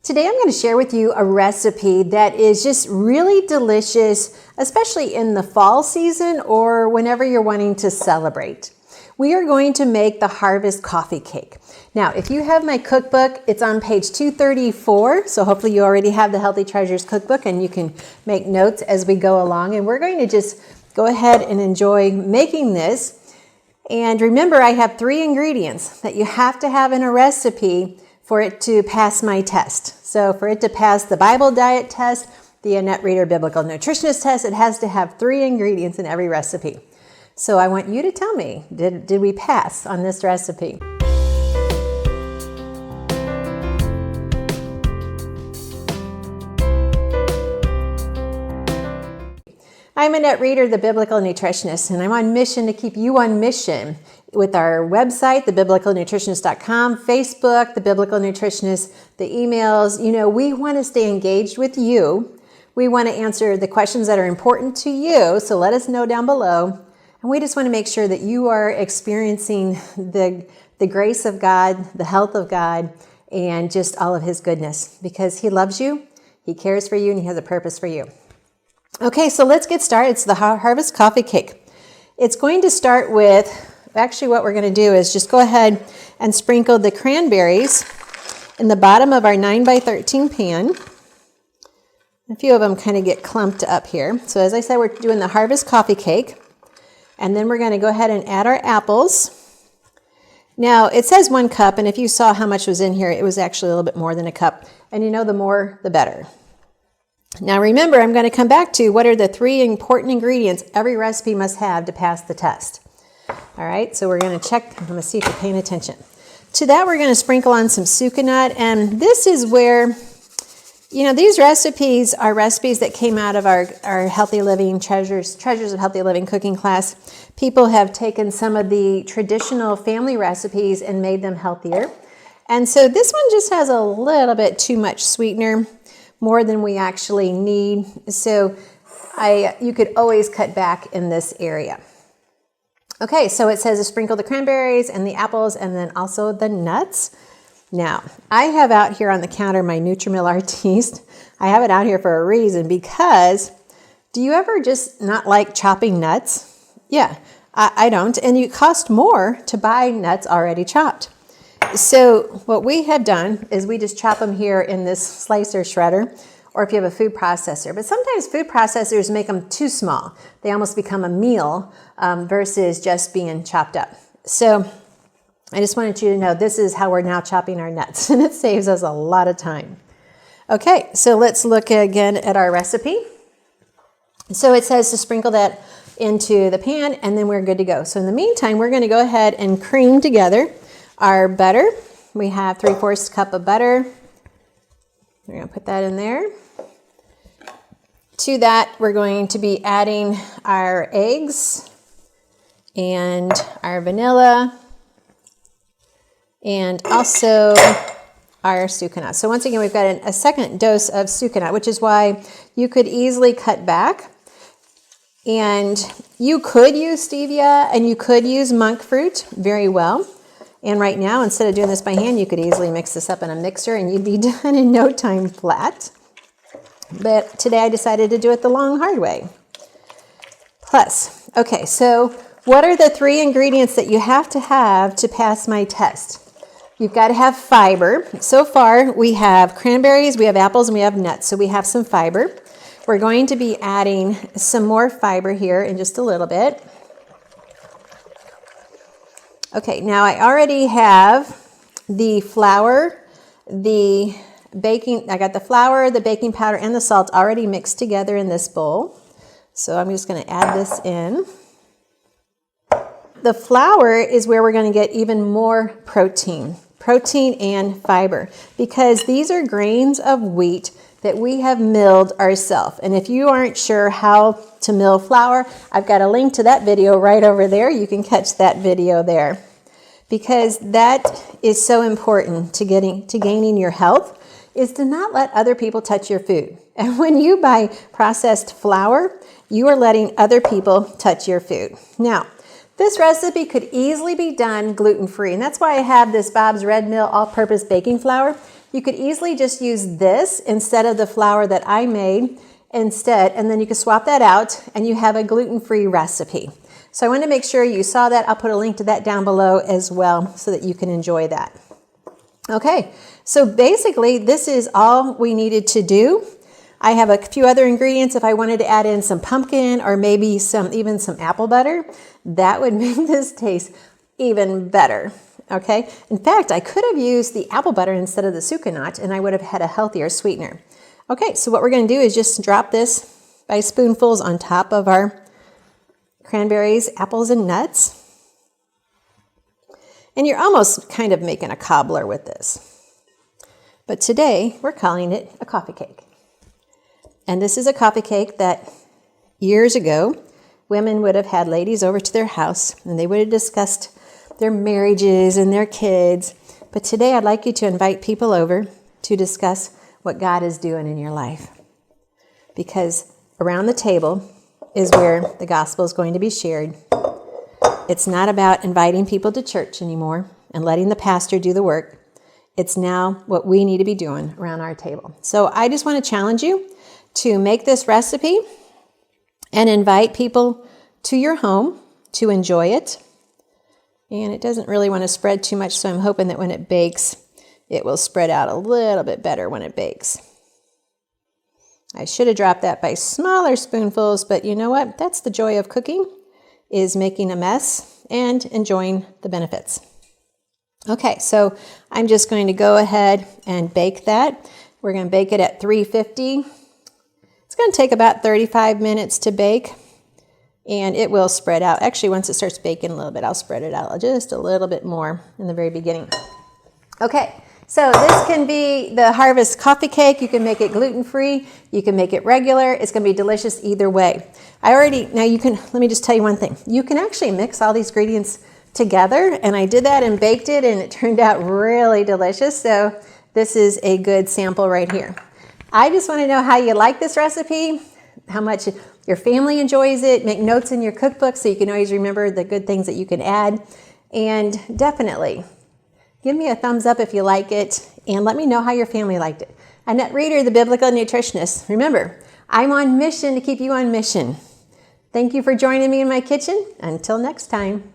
Today I'm going to share with you a recipe that is just really delicious, especially in the fall season or whenever you're wanting to celebrate. We are going to make the harvest coffee cake. Now, if you have my cookbook, it's on page 234, so hopefully you already have the Healthy Treasures cookbook and you can make notes as we go along. And we're going to just go ahead and enjoy making this. And remember, I have 3 ingredients that you have to have in a recipe for it to pass my test. So for it to pass the Bible diet test, the Annette Reader Biblical Nutritionist test, it has to have 3 ingredients in every recipe. So I want you to tell me, did we pass on this recipe? I'm Annette Reader, the Biblical Nutritionist, and I'm on mission to keep you on mission with our website, thebiblicalnutritionist.com, Facebook, The Biblical Nutritionist, the emails. You know, we want to stay engaged with you. We want to answer the questions that are important to you, so let us know down below. And we just want to make sure that you are experiencing the grace of God, the health of God, and just all of His goodness, because He loves you, He cares for you, and He has a purpose for you. Okay, so let's get started. It's the harvest coffee cake. It's going to start with, actually what we're going to do is just go ahead and sprinkle the cranberries in the bottom of our 9x13 pan. A few of them kind of get clumped up here. So as I said, we're doing the harvest coffee cake. And then we're going to go ahead and add our apples. Now, it says 1 cup, and if you saw how much was in here, it was actually a little bit more than a cup. And you know, the more, the better. Now remember, I'm going to come back to what are the 3 important ingredients every recipe must have to pass the test. All right, so we're going to check. I'm going to see if you're paying attention. To that, we're going to sprinkle on some sucanut, and this is where, you know, these recipes are recipes that came out of our Healthy Living Treasures of Healthy Living cooking class. People have taken some of the traditional family recipes and made them healthier. And so this one just has a little bit too much sweetener, more than we actually need. So you could always cut back in this area. Okay, so it says to sprinkle the cranberries and the apples and then also the nuts. Now, I have out here on the counter my Nutrimil Artiste. I have it out here for a reason, because do you ever just not like chopping nuts? Yeah, I don't. And it costs more to buy nuts already chopped. So what we have done is we just chop them here in this slicer shredder, or if you have a food processor. But sometimes food processors make them too small. They almost become a meal versus just being chopped up. So I just wanted you to know this is how we're now chopping our nuts, and it saves us a lot of time. Okay, so let's look again at our recipe. So it says to sprinkle that into the pan, and then we're good to go. So in the meantime, we're going to go ahead and cream together our butter. We have 3/4 cup of butter. We're going to put that in there. To that, we're going to be adding our eggs and our vanilla and also our sucanut. So once again, we've got a second dose of sucanut, which is why you could easily cut back. And you could use stevia and you could use monk fruit very well. And right now, instead of doing this by hand, you could easily mix this up in a mixer and you'd be done in no time flat. But today I decided to do it the long, hard way. Plus, okay, so what are the 3 ingredients that you have to pass my test? You've got to have fiber. So far, we have cranberries, we have apples, and we have nuts. So we have some fiber. We're going to be adding some more fiber here in just a little bit. Okay, now I already have the flour, the baking, I got the flour, the baking powder, and the salt already mixed together in this bowl. So I'm just going to add this in. The flour is where we're going to get even more protein and fiber, because these are grains of wheat that we have milled ourselves. And if you aren't sure how to mill flour, I've got a link to that video right over there. You can catch that video there, because that is so important to gaining your health, is to not let other people touch your food. And when you buy processed flour, you are letting other people touch your food. Now, this recipe could easily be done gluten-free, and that's why I have this Bob's Red Mill all-purpose baking flour. You could easily just use this instead of the flour that I made instead, and then you can swap that out and you have a gluten-free recipe. So I wanted to make sure you saw that. I'll put a link to that down below as well so that you can enjoy that. Okay, so basically this is all we needed to do. I have a few other ingredients. If I wanted to add in some pumpkin or maybe even some apple butter, that would make this taste even better. Okay, in fact, I could have used the apple butter instead of the sucanat and I would have had a healthier sweetener. Okay, so what we're going to do is just drop this by spoonfuls on top of our cranberries, apples, and nuts. And you're almost kind of making a cobbler with this. But today, we're calling it a coffee cake. And this is a coffee cake that years ago, women would have had ladies over to their house and they would have discussed their marriages and their kids. But today, I'd like you to invite people over to discuss what God is doing in your life. Because around the table is where the gospel is going to be shared. It's not about inviting people to church anymore and letting the pastor do the work. It's now what we need to be doing around our table. So I just want to challenge you to make this recipe and invite people to your home to enjoy it. And it doesn't really want to spread too much, so I'm hoping that when it bakes, it will spread out a little bit better when it bakes. I should have dropped that by smaller spoonfuls, but you know what? That's the joy of cooking, is making a mess and enjoying the benefits. Okay, so I'm just going to go ahead and bake that. We're going to bake it at 350. It's going to take about 35 minutes to bake, and it will spread out. Actually, once it starts baking a little bit, I'll spread it out just a little bit more in the very beginning. Okay. So this can be the Harvest coffee cake. You can make it gluten-free. You can make it regular. It's going to be delicious either way. Let me just tell you one thing. You can actually mix all these ingredients together, and I did that and baked it, and it turned out really delicious. So this is a good sample right here. I just want to know how you like this recipe, how much your family enjoys it. Make notes in your cookbook so you can always remember the good things that you can add. And definitely give me a thumbs up if you like it, and let me know how your family liked it. Annette Reeder, the Biblical Nutritionist. Remember, I'm on mission to keep you on mission. Thank you for joining me in my kitchen. Until next time.